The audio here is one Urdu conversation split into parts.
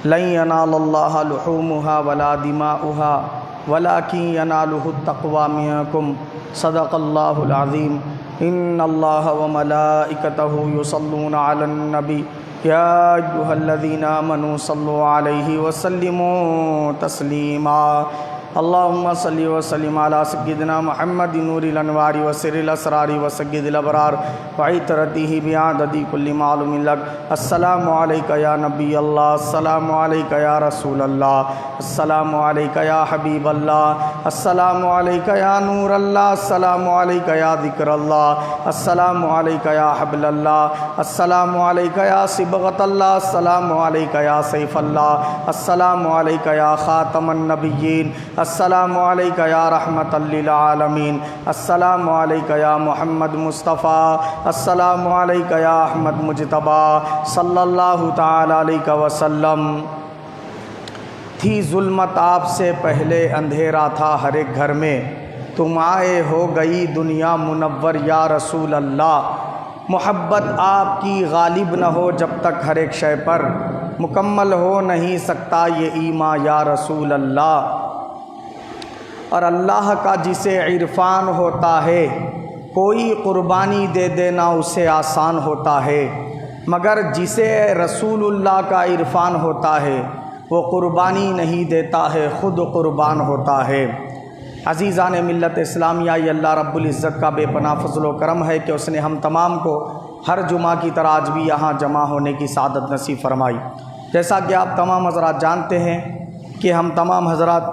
لن ينال الله لحومها ولا دماؤها ولكن يناله التقوى منكم صدق الله العظيم ان الله وملائكته يصلون على النبي يا أيها الذين آمنوا صلوا عليه وسلموا تسليما اللهم صل وسلم على سيدنا محمد نور الانوار وسر الاسرار وسيد الابرار وعطرته بعدد كل معلوم لك السلام عليك يا نبي الله السلام عليك يا رسول الله السلام عليك يا حبيب الله السلام عليك يا نور الله السلام عليك يا ذكر الله السلام عليك يا حبل الله السلام عليك يا صبغة الله السلام عليك يا سيف الله السلام عليك يا خاتم النبيين السلام عليك يا رحمة للعالمين السلام عليك يا محمد مصطفى السلام عليك يا احمد مجتبى صلی اللہ تعالی علیہ وسلم۔ تھی ظلمت آپ سے پہلے اندھیرا تھا ہر ایک گھر میں، تم آئے ہو گئی دنیا منور یا رسول اللہ۔ محبت آپ کی غالب نہ ہو جب تک ہر ایک شے پر، مکمل ہو نہیں سکتا یہ ایمان یا رسول اللہ۔ اور اللہ کا جسے عرفان ہوتا ہے کوئی قربانی دے دینا اسے آسان ہوتا ہے، مگر جسے رسول اللہ کا عرفان ہوتا ہے وہ قربانی نہیں دیتا ہے، خود قربان ہوتا ہے۔ عزیزان ملت اسلامیہ، یہ اللہ رب العزت کا بے پناہ فضل و کرم ہے کہ اس نے ہم تمام کو ہر جمعہ کی طرح آج بھی یہاں جمع ہونے کی سعادت نصیب فرمائی۔ جیسا کہ آپ تمام حضرات جانتے ہیں کہ ہم تمام حضرات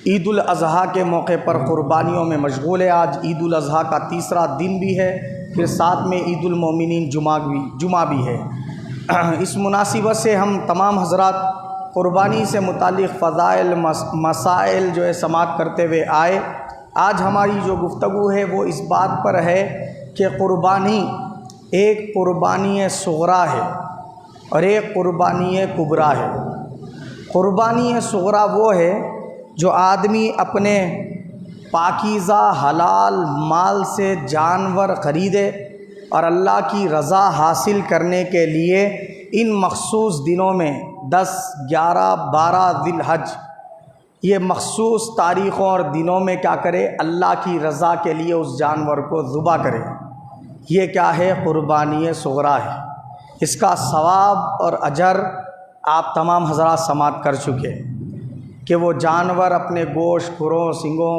عید الاضحیٰ کے موقع پر قربانیوں میں مشغول ہے۔ آج عید الاضحیٰ کا تیسرا دن بھی ہے، پھر ساتھ میں عید المومنین جمعہ بھی ہے۔ اس مناسبت سے ہم تمام حضرات قربانی سے متعلق فضائل مسائل جو ہے سماعت کرتے ہوئے آئے۔ آج ہماری جو گفتگو ہے وہ اس بات پر ہے کہ قربانی ایک قربانی صغریٰ ہے اور ایک قربانی کبریٰ ہے۔ قربانی صغریٰ وہ ہے جو آدمی اپنے پاکیزہ حلال مال سے جانور خریدے اور اللہ کی رضا حاصل کرنے کے لیے ان مخصوص دنوں میں 10، 11، 12 ذی الحج، یہ مخصوص تاریخوں اور دنوں میں کیا کرے؟ اللہ کی رضا کے لیے اس جانور کو ذبح کرے۔ یہ کیا ہے؟ قربانی صغریٰ ہے۔ اس کا ثواب اور اجر آپ تمام حضرات سماعت کر چکے کہ وہ جانور اپنے گوشت، کھروں، سنگوں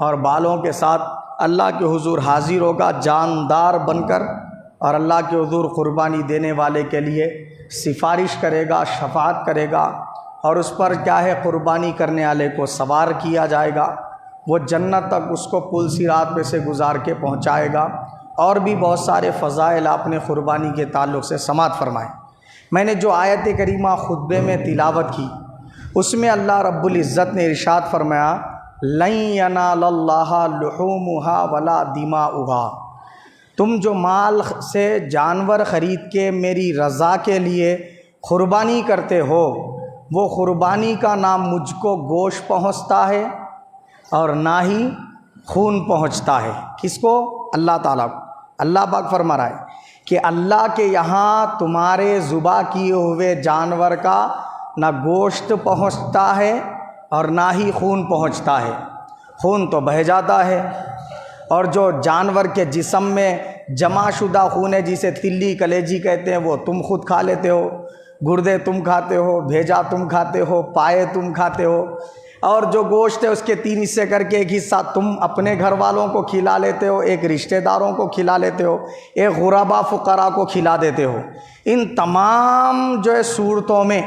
اور بالوں کے ساتھ اللہ کے حضور حاضر ہوگا جاندار بن کر، اور اللہ کے حضور قربانی دینے والے کے لیے سفارش کرے گا، شفاعت کرے گا، اور اس پر کیا ہے؟ قربانی کرنے والے کو سوار کیا جائے گا، وہ جنت تک اس کو پل صراط پہ سے گزار کے پہنچائے گا۔ اور بھی بہت سارے فضائل آپ نے قربانی کے تعلق سے سماعت فرمائے۔ میں نے جو آیت کریمہ خطبے میں تلاوت کی اس میں اللہ رب العزت نے ارشاد فرمایا لن ینال اللہ لحومها ولا دماؤها، تم جو مال سے جانور خرید کے میری رضا کے لیے قربانی کرتے ہو، وہ قربانی کا نام مجھ کو گوشت پہنچتا ہے اور نہ ہی خون پہنچتا ہے۔ کس کو؟ اللہ تعالیٰ کو۔ اللہ پاک فرما رہا ہے کہ اللہ کے یہاں تمہارے ذبح کیے ہوئے جانور کا نہ گوشت پہنچتا ہے اور نہ ہی خون پہنچتا ہے۔ خون تو بہہ جاتا ہے، اور جو جانور کے جسم میں جمع شدہ خون ہے جسے تلی کلیجی کہتے ہیں وہ تم خود کھا لیتے ہو، گردے تم کھاتے ہو، بھیجا تم کھاتے ہو، پائے تم کھاتے ہو، اور جو گوشت ہے اس کے 3 حصے کر کے ایک حصہ تم اپنے گھر والوں کو کھلا لیتے ہو، ایک رشتہ داروں کو کھلا لیتے ہو، ایک غربا فقراء کو کھلا دیتے ہو۔ ان تمام جو ہے صورتوں میں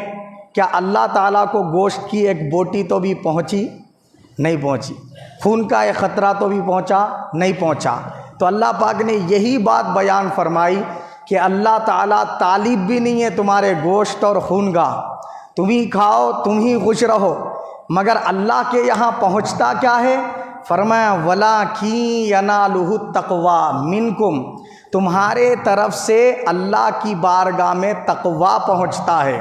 کیا اللہ تعالیٰ کو گوشت کی ایک بوٹی تو بھی پہنچی؟ نہیں پہنچی۔ خون کا ایک قطرہ تو بھی پہنچا؟ نہیں پہنچا۔ تو اللہ پاک نے یہی بات بیان فرمائی کہ اللہ تعالیٰ طالب بھی نہیں ہے تمہارے گوشت اور خون کا، تم ہی کھاؤ، تم ہی خوش رہو، مگر اللہ کے یہاں پہنچتا کیا ہے؟ فرمایا وَلَٰكِن يَنَالُهُ التَّقْوَىٰ مِنْكُمْ، تمہارے طرف سے اللہ کی بارگاہ میں تقویٰ پہنچتا ہے۔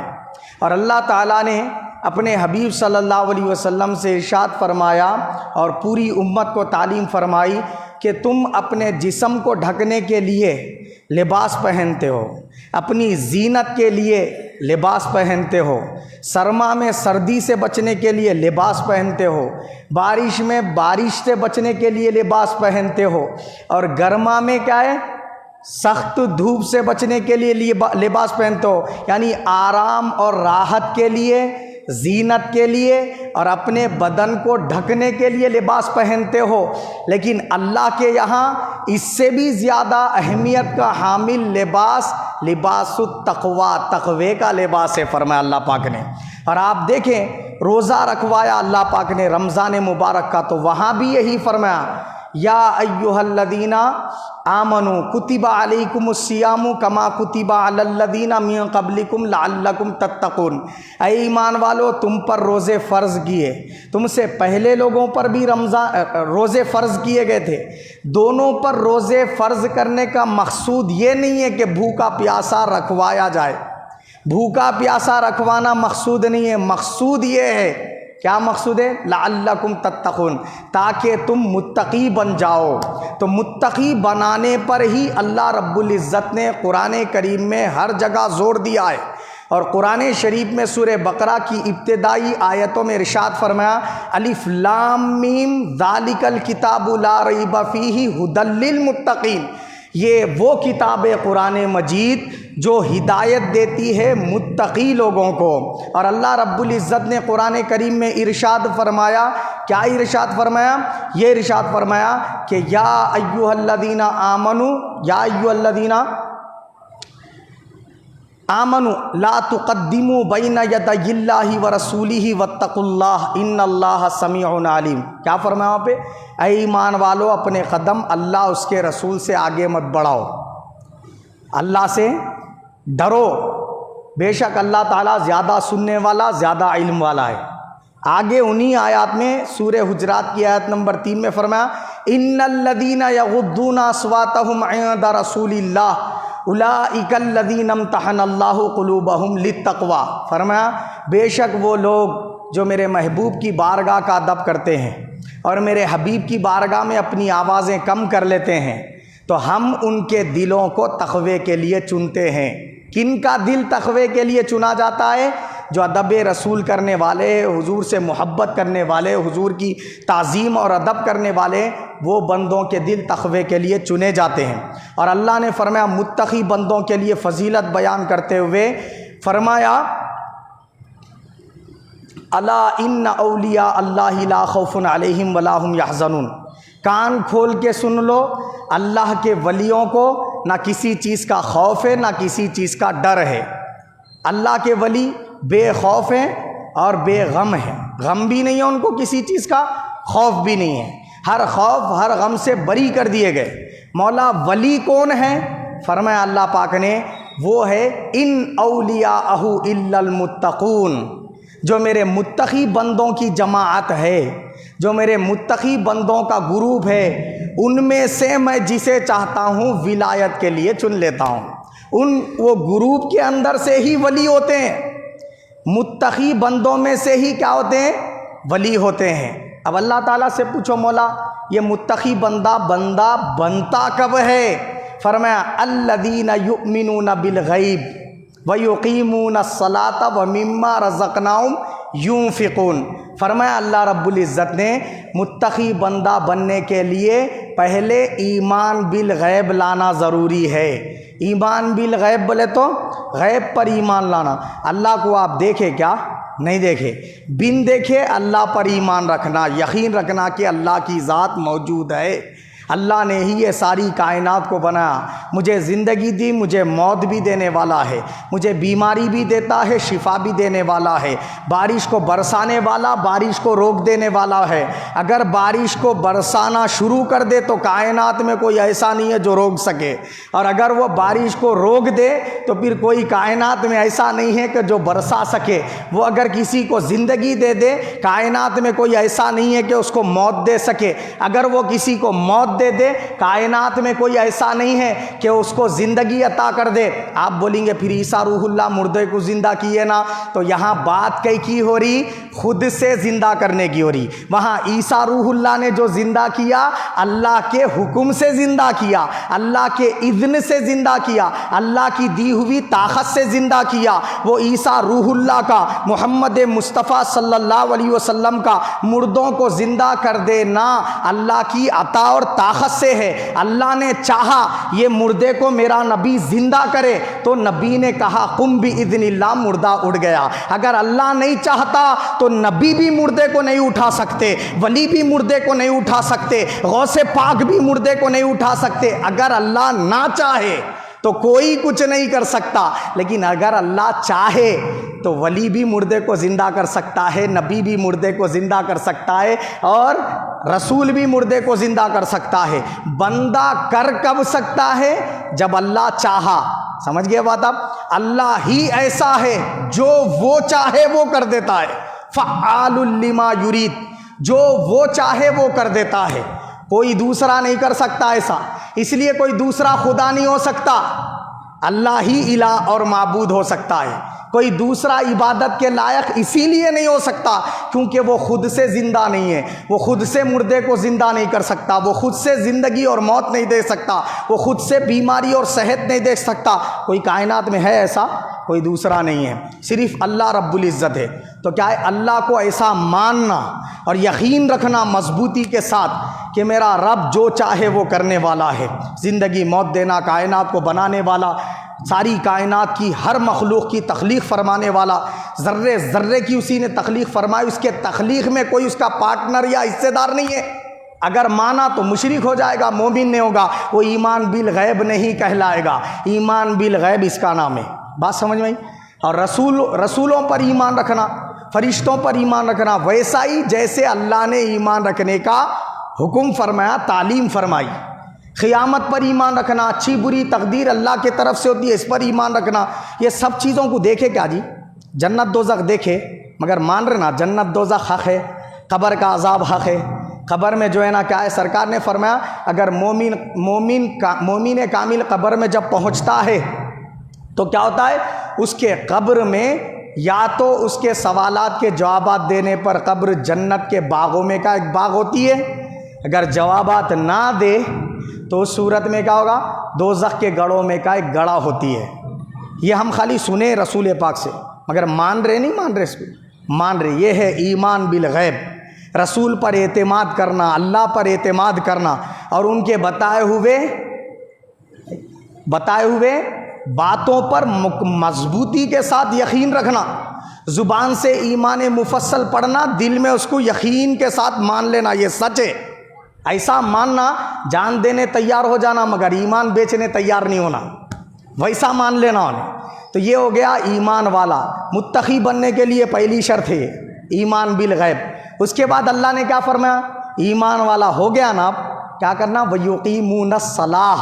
اور اللہ تعالیٰ نے اپنے حبیب صلی اللہ علیہ وسلم سے ارشاد فرمایا اور پوری امت کو تعلیم فرمائی کہ تم اپنے جسم کو ڈھکنے کے لیے لباس پہنتے ہو، اپنی زینت کے لیے لباس پہنتے ہو، سرما میں سردی سے بچنے کے لیے لباس پہنتے ہو، بارش میں بارش سے بچنے کے لیے لباس پہنتے ہو، اور گرما میں کیا ہے، سخت دھوپ سے بچنے کے لیے لباس پہنتے ہو، یعنی آرام اور راحت کے لیے، زینت کے لیے اور اپنے بدن کو ڈھکنے کے لیے لباس پہنتے ہو۔ لیکن اللہ کے یہاں اس سے بھی زیادہ اہمیت کا حامل لباس التقوی، تقوی کا لباس ہے فرمایا اللہ پاک نے۔ اور آپ دیکھیں روزہ رکھوایا اللہ پاک نے رمضان مبارک کا، تو وہاں بھی یہی فرمایا یا ایھا الذین آمنوا کتب علیکم الصیام کما کتب علی الذین من قبلکم لعلکم تتقون، اے ایمان والو تم پر روزے فرض کیے، تم سے پہلے لوگوں پر بھی روزے فرض کیے گئے تھے۔ دونوں پر روزے فرض کرنے کا مقصود یہ نہیں ہے کہ بھوکا پیاسا رکھوایا جائے، بھوکا پیاسا رکھوانا مقصود نہیں ہے، مقصود یہ ہے، کیا مقصود ہے، لعلکم تتقون، تاکہ تم متقی بن جاؤ۔ تو متقی بنانے پر ہی اللہ رب العزت نے قرآن کریم میں ہر جگہ زور دیا ہے، اور قرآن شریف میں سورہ بقرہ کی ابتدائی آیتوں میں ارشاد فرمایا الف لام میم ذالک الکتاب لا ریب فیہ ھدی للمتقین، یہ وہ کتاب قرآن مجید جو ہدایت دیتی ہے متقی لوگوں کو۔ اور اللہ رب العزت نے قرآن کریم میں ارشاد فرمایا، کیا ارشاد فرمایا، یہ ارشاد فرمایا کہ یا ایھا الذین آمنوا، یا ایھا الذین آمنوا لا تقدموا بین یدی اللہ ورسولہ واتقوا اللہ ان اللہ سمیع علیم۔ کیا فرمایا وہاں پہ، اے ایمان والو اپنے قدم اللہ اس کے رسول سے آگے مت بڑھاؤ، اللہ سے ڈرو، بے شک اللہ تعالیٰ زیادہ سننے والا، زیادہ علم والا ہے۔ آگے انہی آیات میں سورہ حجرات کی آیت نمبر 3 میں فرمایا ان الذین یغضون اصواتهم عند رسول اللہ اولئک الذین امتحن اللہ قلوبہم للتقوی، فرمایا بے شک وہ لوگ جو میرے محبوب کی بارگاہ کا ادب کرتے ہیں اور میرے حبیب کی بارگاہ میں اپنی آوازیں کم کر لیتے ہیں، تو ہم ان کے دلوں کو تقوی کے لیے چنتے ہیں۔ کن کا دل تقوی کے لیے چنا جاتا ہے؟ جو ادب رسول کرنے والے، حضور سے محبت کرنے والے، حضور کی تعظیم اور ادب کرنے والے، وہ بندوں کے دل تقوی کے لیے چنے جاتے ہیں۔ اور اللہ نے فرمایا متقی بندوں کے لیے فضیلت بیان کرتے ہوئے فرمایا الا ان اولیاء اللہ لا خوف علیہم ولا هم یحزنون، کان کھول کے سن لو، اللہ کے ولیوں کو نہ کسی چیز کا خوف ہے نہ کسی چیز کا ڈر ہے۔ اللہ کے ولی بے خوف ہیں اور بے غم ہیں، غم بھی نہیں ہے ان کو کسی چیز کا، خوف بھی نہیں ہے، ہر خوف ہر غم سے بری کر دیے گئے۔ مولا ولی کون ہے؟ فرمایا اللہ پاک نے وہ ہے ان اولیاءہ الا المتقون، جو میرے متقی بندوں کی جماعت ہے، جو میرے متقی بندوں کا گروپ ہے، ان میں سے میں جسے چاہتا ہوں ولایت کے لیے چن لیتا ہوں۔ وہ گروپ کے اندر سے ہی ولی ہوتے ہیں، متقی بندوں میں سے ہی کیا ہوتے ہیں؟ ولی ہوتے ہیں۔ اب اللہ تعالیٰ سے پوچھو مولا یہ متقی بندہ بنتا کب ہے؟ فرمایا الذین یؤمنون بالغیب ویقیمون الصلاۃ ومما رزقناہم یونفقون۔ فرمایا اللہ رب العزت نے متقی بندہ بننے کے لیے پہلے ایمان بالغیب لانا ضروری ہے۔ ایمان بالغیب بولے تو غیب پر ایمان لانا، اللہ کو آپ دیکھے کیا؟ نہیں دیکھے، بن دیکھے اللہ پر ایمان رکھنا، یقین رکھنا کہ اللہ کی ذات موجود ہے، اللہ نے ہی یہ ساری کائنات کو بنایا، مجھے زندگی دی، مجھے موت بھی دینے والا ہے، مجھے بیماری بھی دیتا ہے، شفا بھی دینے والا ہے، بارش کو برسانے والا، بارش کو روک دینے والا ہے۔ اگر بارش کو برسانا شروع کر دے تو کائنات میں کوئی ایسا نہیں ہے جو روک سکے، اور اگر وہ بارش کو روک دے تو پھر کوئی کائنات میں ایسا نہیں ہے کہ جو برسا سکے۔ وہ اگر کسی کو زندگی دے دے، کائنات میں کوئی ایسا نہیں ہے کہ اس کو موت دے سکے۔ اگر وہ کسی کو موت موت دے دے، کائنات میں کوئی ایسا نہیں ہے کہ اس کو زندگی عطا کر دے۔ آپ بولیں گے پھر عیسیٰ روح اللہ مردے کو زندہ کیے نا، تو یہاں بات کئی کی ہو رہی؟ خود سے زندہ کرنے کی ہو رہی۔ وہاں عیسیٰ روح اللہ نے جو زندہ کیا، اللہ کے حکم سے زندہ کیا، اللہ کے اذن سے زندہ کیا، اللہ کی دی ہوئی طاقت سے زندہ کیا۔ وہ عیسیٰ روح اللہ کا، محمد مصطفیٰ صلی اللہ علیہ وسلم کا مردوں کو زندہ کر دینا اللہ کی عطا اور طاقت سے ہے۔ اللہ نے چاہا یہ مردے کو میرا نبی زندہ کرے تو نبی نے کہا قم باذن اللہ، مردہ اٹھ گیا۔ اگر اللہ نہیں چاہتا تو نبی بھی مردے کو نہیں اٹھا سکتے، ولی بھی مردے کو نہیں اٹھا سکتے، غوث پاک بھی مردے کو نہیں اٹھا سکتے۔ اگر اللہ نہ چاہے تو کوئی کچھ نہیں کر سکتا، لیکن اگر اللہ چاہے تو ولی بھی مردے کو زندہ کر سکتا ہے، نبی بھی مردے کو زندہ کر سکتا ہے، اور رسول بھی مردے کو زندہ کر سکتا ہے۔ بندہ کر کب سکتا ہے؟ جب اللہ چاہا۔ سمجھ گئے بات آپ؟ اللہ ہی ایسا ہے جو وہ چاہے وہ کر دیتا ہے، فعال لما یرید، جو وہ چاہے وہ کر دیتا ہے۔ کوئی دوسرا نہیں کر سکتا ایسا، اس لیے کوئی دوسرا خدا نہیں ہو سکتا، اللہ ہی الہ اور معبود ہو سکتا ہے۔ کوئی دوسرا عبادت کے لائق اسی لیے نہیں ہو سکتا کیونکہ وہ خود سے زندہ نہیں ہے، وہ خود سے مردے کو زندہ نہیں کر سکتا، وہ خود سے زندگی اور موت نہیں دے سکتا، وہ خود سے بیماری اور صحت نہیں دے سکتا۔ کوئی کائنات میں ہے ایسا؟ کوئی دوسرا نہیں ہے، صرف اللہ رب العزت ہے۔ تو کیا ہے؟ اللہ کو ایسا ماننا اور یقین رکھنا مضبوطی کے ساتھ کہ میرا رب جو چاہے وہ کرنے والا ہے، زندگی موت دینا، کائنات کو بنانے والا، ساری کائنات کی ہر مخلوق کی تخلیق فرمانے والا، ذرے ذرے کی اسی نے تخلیق فرمائی، اس کے تخلیق میں کوئی اس کا پارٹنر یا حصے دار نہیں ہے۔ اگر مانا تو مشرک ہو جائے گا، مومن نہیں ہوگا، وہ ایمان بالغیب نہیں کہلائے گا۔ ایمان بالغیب اس کا نام ہے۔ بات سمجھ میں آئی؟ اور رسولوں پر ایمان رکھنا، فرشتوں پر ایمان رکھنا، ویسا ہی جیسے اللہ نے ایمان رکھنے کا حکم فرمایا، تعلیم فرمائی۔ قیامت پر ایمان رکھنا، اچھی بری تقدیر اللہ کی طرف سے ہوتی ہے، اس پر ایمان رکھنا۔ یہ سب چیزوں کو دیکھے کیا جی؟ جنت دوزخ دیکھے مگر مان رہے نا جنت دوزخ حق ہے، قبر کا عذاب حق ہے۔ قبر میں جو ہے نا کیا ہے؟ سرکار نے فرمایا اگر مومن کامل قبر میں جب پہنچتا ہے تو کیا ہوتا ہے؟ اس کے قبر میں یا تو اس کے سوالات کے جوابات دینے پر قبر جنت کے باغوں میں کا ایک باغ ہوتی ہے، اگر جوابات نہ دے تو اس صورت میں کیا ہوگا؟ دوزخ کے گڑھوں میں کا ایک گڑھا ہوتی ہے۔ یہ ہم خالی سنے رسول پاک سے، مگر مان رہے نہیں مان رہے، اس کو مان رہے۔ یہ ہے ایمان بالغیب، رسول پر اعتماد کرنا، اللہ پر اعتماد کرنا، اور ان کے بتائے ہوئے باتوں پر مضبوطی کے ساتھ یقین رکھنا، زبان سے ایمان مفصل پڑھنا، دل میں اس کو یقین کے ساتھ مان لینا یہ سچ ہے۔ ایسا ماننا جان دینے تیار ہو جانا مگر ایمان بیچنے تیار نہیں ہونا، ویسا مان لینا انہیں۔ تو یہ ہو گیا ایمان والا۔ متقی بننے کے لیے پہلی شرط ہے ایمان بالغیب۔ اس کے بعد اللہ نے کیا فرمایا؟ ایمان والا ہو گیا نا، اب کیا کرنا؟ وَيُقِيمُونَ الصَّلَاةَ،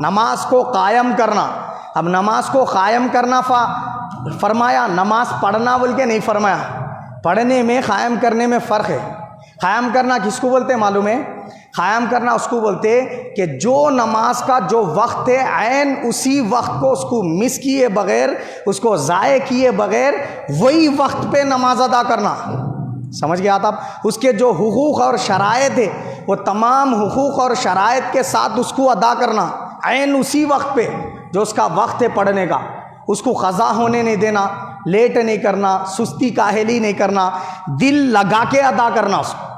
نماز کو قائم کرنا۔ اب نماز کو قائم کرنا فرمایا، نماز پڑھنا بول کے نہیں فرمایا۔ پڑھنے میں قائم کرنے میں فرق ہے۔ قائم کرنا کس کو بولتے ہیں معلوم ہے؟ قائم کرنا اس کو بولتے کہ جو نماز کا جو وقت ہے عین اسی وقت کو اس کو مس کیے بغیر، اس کو ضائع کیے بغیر وہی وقت پہ نماز ادا کرنا۔ سمجھ گیا آپ؟ اس کے جو حقوق اور شرائط ہے وہ تمام حقوق اور شرائط کے ساتھ اس کو ادا کرنا، عین اسی وقت پہ جو اس کا وقت ہے پڑھنے کا، اس کو قضا ہونے نہیں دینا، لیٹ نہیں کرنا، سستی کاہلی نہیں کرنا، دل لگا کے ادا کرنا، اس کو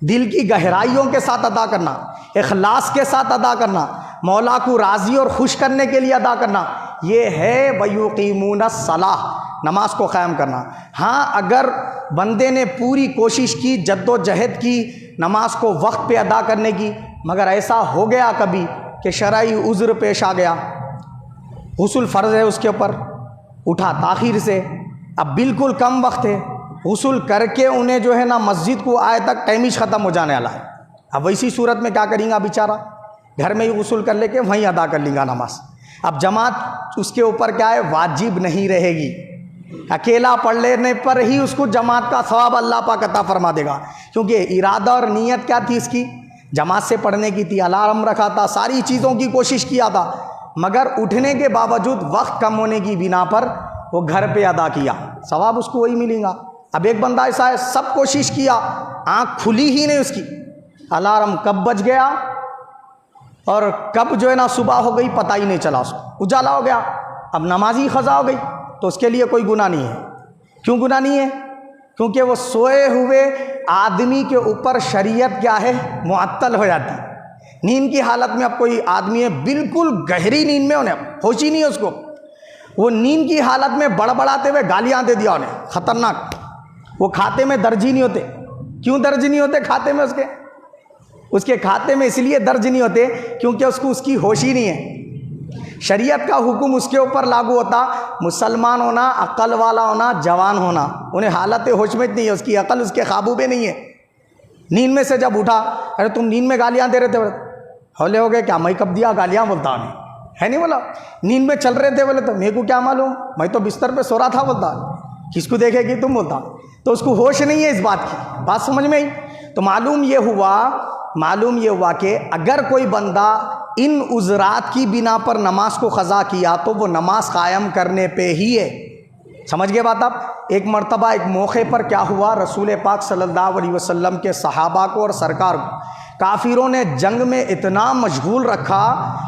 دل کی گہرائیوں کے ساتھ ادا کرنا، اخلاص کے ساتھ ادا کرنا، مولا کو راضی اور خوش کرنے کے لیے ادا کرنا۔ یہ ہے وَيُقِيمُونَ الصَّلَاةَ، نماز کو قائم کرنا۔ ہاں اگر بندے نے پوری کوشش کی، جد و جہد کی نماز کو وقت پہ ادا کرنے کی، مگر ایسا ہو گیا کبھی کہ شرعی عذر پیش آ گیا، غسل فرض ہے اس کے اوپر، اٹھا تاخیر سے، اب بالکل کم وقت ہے، غسل کر کے انہیں جو ہے نا مسجد کو آئے تک ٹائمش ختم ہو جانے والا ہے۔ اب ویسی صورت میں کیا کریں گا بیچارہ؟ گھر میں ہی غسل کر لے کے وہیں ادا کر لیں گا نماز۔ اب جماعت اس کے اوپر کیا ہے؟ واجب نہیں رہے گی، اکیلا پڑھ لینے پر ہی اس کو جماعت کا ثواب اللہ پاک عطا فرما دے گا، کیونکہ ارادہ اور نیت کیا تھی اس کی؟ جماعت سے پڑھنے کی تھی، الارم رکھا تھا، ساری چیزوں کی کوشش کیا تھا، مگر اٹھنے کے باوجود وقت کم ہونے کی بنا پر وہ گھر پہ ادا کیا، ثواب اس کو وہی ملے گا۔ اب ایک بندہ ایسا ہے سب کوشش کیا، آنکھ کھلی ہی نہیں اس کی، الارم کب بج گیا اور کب جو ہے نا صبح ہو گئی پتہ ہی نہیں چلا، اس کو اجالا ہو گیا، اب نمازی قضا ہو گئی، تو اس کے لیے کوئی گناہ نہیں ہے۔ کیوں گناہ نہیں ہے؟ کیونکہ وہ سوئے ہوئے آدمی کے اوپر شریعت کیا ہے، معطل ہو جاتی ہے۔ نیند کی حالت میں اب کوئی آدمی ہے بالکل گہری نیند میں، انہیں ہوش ہی نہیں ہے اس کو، وہ نیند کی حالت میں بڑبڑاتے ہوئے گالیاں دے دیا انہیں، خطرناک۔ وہ کھاتے میں درج ہی نہیں ہوتے۔ کیوں درج نہیں ہوتے کھاتے میں؟ اس کے کھاتے میں اس لیے درج نہیں ہوتے کیونکہ اس کو اس کی ہوش ہی نہیں ہے۔ شریعت کا حکم اس کے اوپر لاگو ہوتا، مسلمان ہونا، عقل والا ہونا، جوان ہونا، انہیں حالت ہوش میں نہیں ہے، اس کی عقل اس کے قابو میں نہیں ہے۔ نیند میں سے جب اٹھا، ارے تم نیند میں گالیاں دے رہے تھے، ہولے ہو گئے کیا؟ میں کب دیا گالیاں؟ بولتا انہیں ہے نہیں، بولا نیند میں چل رہے تھے، بولے تو میرے کو کیا معلوم، میں تو بستر پہ سو رہا تھا، بولتا کس کو دیکھے گی تم، بولتا تو اس کو ہوش نہیں ہے اس بات کی۔ بات سمجھ میں آئی؟ تو معلوم یہ ہوا کہ اگر کوئی بندہ ان عذرات کی بنا پر نماز کو قضا کیا تو وہ نماز قائم کرنے پہ ہی ہے۔ سمجھ گئے بات آپ؟ ایک مرتبہ ایک موقع پر کیا ہوا، رسول پاک صلی اللہ علیہ وسلم کے صحابہ کو اور سرکار کو کافروں نے جنگ میں اتنا مشغول رکھا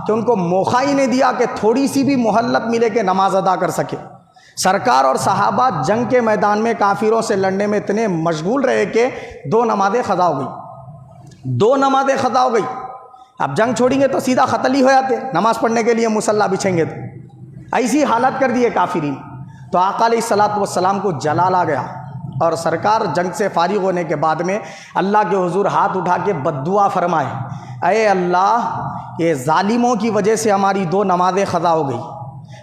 کہ ان کو موقع ہی نہیں دیا کہ تھوڑی سی بھی مہلت ملے کہ نماز ادا کر سکے۔ سرکار اور صحابہ جنگ کے میدان میں کافروں سے لڑنے میں اتنے مشغول رہے کہ 2 نمازیں قضا ہو گئی۔ اب جنگ چھوڑیں گے تو سیدھا قتل ہی ہو جاتے، نماز پڑھنے کے لیے مصلی بچھیں گے تو ایسی حالت کر دیے کافرین۔ تو آقا علیہ الصلوۃ والسلام کو جلال آ گیا، اور سرکار جنگ سے فارغ ہونے کے بعد میں اللہ کے حضور ہاتھ اٹھا کے بد دعا فرمائے، اے اللہ یہ ظالموں کی وجہ سے ہماری 2 نمازیں قضا ہو گئی،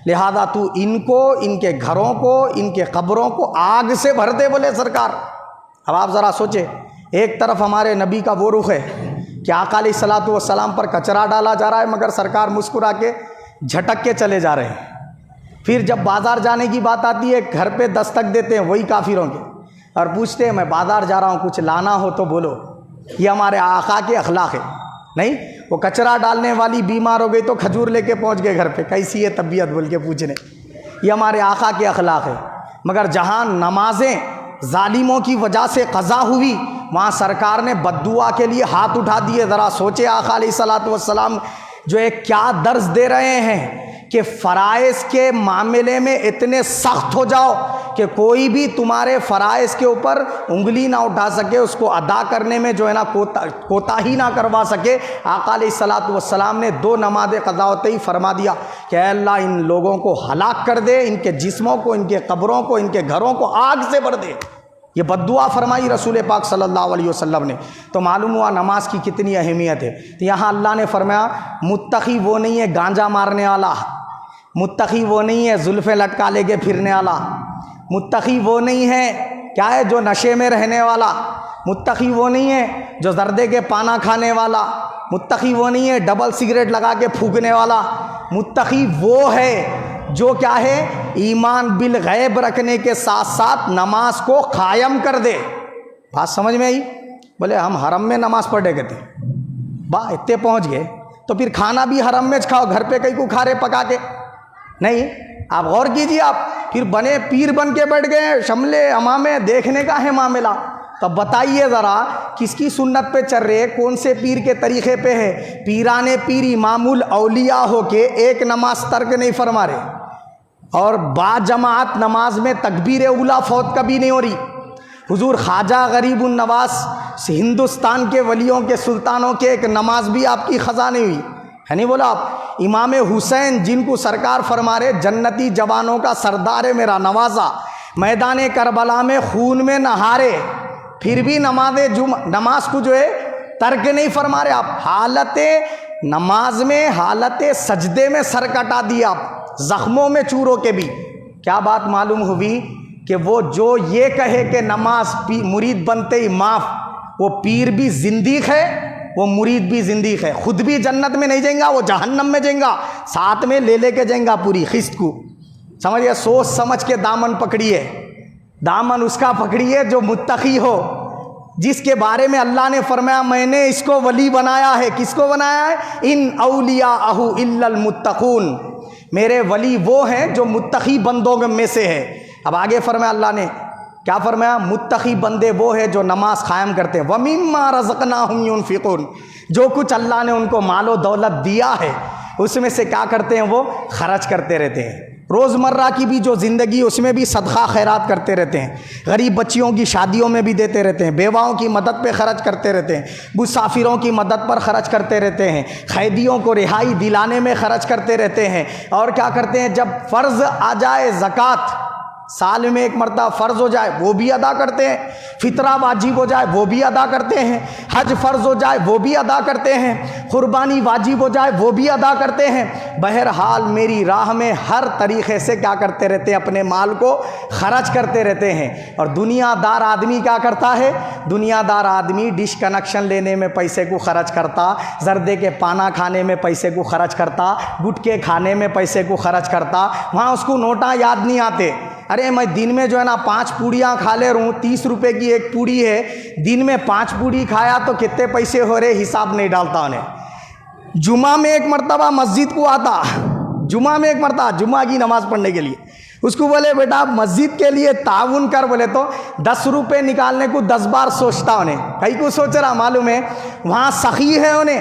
لہذا تو ان کو، ان کے گھروں کو، ان کے قبروں کو آگ سے بھر دے، بولے سرکار۔ اب آپ ذرا سوچیں، ایک طرف ہمارے نبی کا وہ رخ ہے کہ آقا علیہ الصلوۃ والسلام پر کچرا ڈالا جا رہا ہے، مگر سرکار مسکرا کے جھٹک کے چلے جا رہے ہیں۔ پھر جب بازار جانے کی بات آتی ہے، گھر پہ دستک دیتے ہیں وہی کافروں کے، اور پوچھتے ہیں میں بازار جا رہا ہوں، کچھ لانا ہو تو بولو۔ یہ ہمارے آقا کے اخلاق ہے نہیں؟ وہ کچرا ڈالنے والی بیمار ہو گئی تو کھجور لے کے پہنچ گئے گھر پہ، کیسی ہے طبیعت بول کے پوچھنے، یہ ہمارے آقا کے اخلاق ہے۔ مگر جہاں نمازیں ظالموں کی وجہ سے قضا ہوئی، وہاں سرکار نے بد دعا کے لیے ہاتھ اٹھا دیے۔ ذرا سوچے آقا علیہ الصلوۃ والسلام جو ایک کیا درس دے رہے ہیں کہ فرائض کے معاملے میں اتنے سخت ہو جاؤ کہ کوئی بھی تمہارے فرائض کے اوپر انگلی نہ اٹھا سکے، اس کو ادا کرنے میں جو ہے نا کوتاہی نہ کروا سکے۔ آقا علیہ الصلوۃ والسلام نے 2 نمازیں قضا ہوتے ہی فرما دیا کہ اے اللہ ان لوگوں کو ہلاک کر دے، ان کے جسموں کو، ان کے قبروں کو، ان کے گھروں کو آگ سے بھر دے۔ یہ بد دعا فرمائی رسول پاک صلی اللہ علیہ وسلم نے۔ تو معلوم ہوا نماز کی کتنی اہمیت ہے۔ تو یہاں اللہ نے فرمایا متقی وہ نہیں ہے گانجا مارنے والا، متقی وہ نہیں ہے زلفیں لٹکا لے کے پھرنے والا، متقی وہ نہیں ہے کیا ہے جو نشے میں رہنے والا، متقی وہ نہیں ہے جو زردے کے پانا کھانے والا، متقی وہ نہیں ہے ڈبل سگریٹ لگا کے پھونکنے والا۔ متقی وہ ہے جو کیا ہے ایمان بالغیب رکھنے کے ساتھ ساتھ نماز کو قائم کر دے۔ بات سمجھ میں آئی؟ بولے ہم حرم میں نماز پڑھے گئے تھے، اتنے پہنچ گئے تو پھر کھانا بھی حرم میں کھاؤ، گھر پہ کہیں کو کھا رہے پکا کے نہیں۔ آپ غور کیجیے، آپ پھر بنے پیر بن کے بیٹھ گئے، شملے امامے دیکھنے کا ہے معاملہ۔ تب بتائیے ذرا کس کی سنت پہ چل رہے، کون سے پیر کے طریقے پہ ہے؟ پیران پیر امام الاولیاء ہو کے ایک نماز ترک نہیں فرما رہے، اور با جماعت نماز میں تکبیر اولیٰ فوت کبھی نہیں ہو رہی۔ حضور خواجہ غریب النواز ہندوستان کے ولیوں کے سلطانوں کے ایک نماز بھی آپ کی قضا نہیں ہوئی ہے نہیں؟ بولا آپ امام حسین جن کو سرکار فرما رہے جنتی جوانوں کا سردار ہے میرا نوازا، میدان کربلا میں خون میں نہارے، پھر بھی نماز کو جو ہے ترک نہیں فرما رہے آپ۔ حالت نماز میں، حالت سجدے میں سر کٹا دیا آپ، زخموں میں چوروں کے بھی۔ کیا بات معلوم ہوئی کہ وہ جو یہ کہے کہ نماز مرید بنتے ہی معاف، وہ پیر بھی زندیق ہے، وہ مرید بھی زندیق ہے، خود بھی جنت میں نہیں جائیں گا، وہ جہنم میں جائیں گا، ساتھ میں لے کے جائیں گا پوری قسط کو۔ سمجھئے، سوچ سمجھ کے دامن پکڑیے، دامن اس کا پکڑیے جو متقی ہو، جس کے بارے میں اللہ نے فرمایا میں نے اس کو ولی بنایا ہے. کس کو بنایا ہے؟ ان اولیاءہ الا المتقون، میرے ولی وہ ہیں جو متقی بندوں میں سے ہے. اب آگے فرمایا اللہ نے کیا فرمایا؟ متقی بندے وہ ہیں جو نماز قائم کرتے ہیں. وَمِمَّا رَزَقْنَاهُمْ يُنْفِقُونَ، جو کچھ اللہ نے ان کو مال و دولت دیا ہے اس میں سے کیا کرتے ہیں؟ وہ خرچ کرتے رہتے ہیں. روزمرہ کی بھی جو زندگی اس میں بھی صدقہ خیرات کرتے رہتے ہیں. غریب بچیوں کی شادیوں میں بھی دیتے رہتے ہیں، بیواؤں کی مدد پہ خرچ کرتے رہتے ہیں، مسافروں کی مدد پر خرچ کرتے رہتے ہیں، قیدیوں کو رہائی دلانے میں خرچ کرتے رہتے ہیں. اور کیا کرتے ہیں؟ جب فرض آ جائے زکوٰۃ، سال میں ایک مرتبہ فرض ہو جائے وہ بھی ادا کرتے ہیں، فطرہ واجب ہو جائے وہ بھی ادا کرتے ہیں، حج فرض ہو جائے وہ بھی ادا کرتے ہیں، قربانی واجب ہو جائے وہ بھی ادا کرتے ہیں. بہرحال میری راہ میں ہر طریقے سے کیا کرتے رہتے ہیں؟ اپنے مال کو خرچ کرتے رہتے ہیں. اور دنیا دار آدمی کیا کرتا ہے؟ دنیا دار آدمی ڈش کنیکشن لینے میں پیسے کو خرچ کرتا، زردے کے پانا کھانے میں پیسے کو خرچ کرتا، گٹکے کھانے میں پیسے کو خرچ کرتا. وہاں اس کو نوٹاں یاد نہیں آتے. ارے میں دن میں جو ہے نا 5 پوڑیاں کھا لے رہا ہوں، 30 روپے کی ایک پوڑی ہے، دن میں 5 پوڑی کھایا تو کتنے پیسے ہو رہے حساب نہیں ڈالتا انہیں. جمعہ میں ایک مرتبہ مسجد کو آتا، جمعہ میں ایک مرتبہ جمعہ کی نماز پڑھنے کے لیے، اس کو بولے بیٹا مسجد کے لیے تعاون کر، بولے تو 10 روپے نکالنے کو 10 بار سوچتا انہیں. کئی کو سوچ رہا معلوم ہے وہاں سخی ہے انہیں،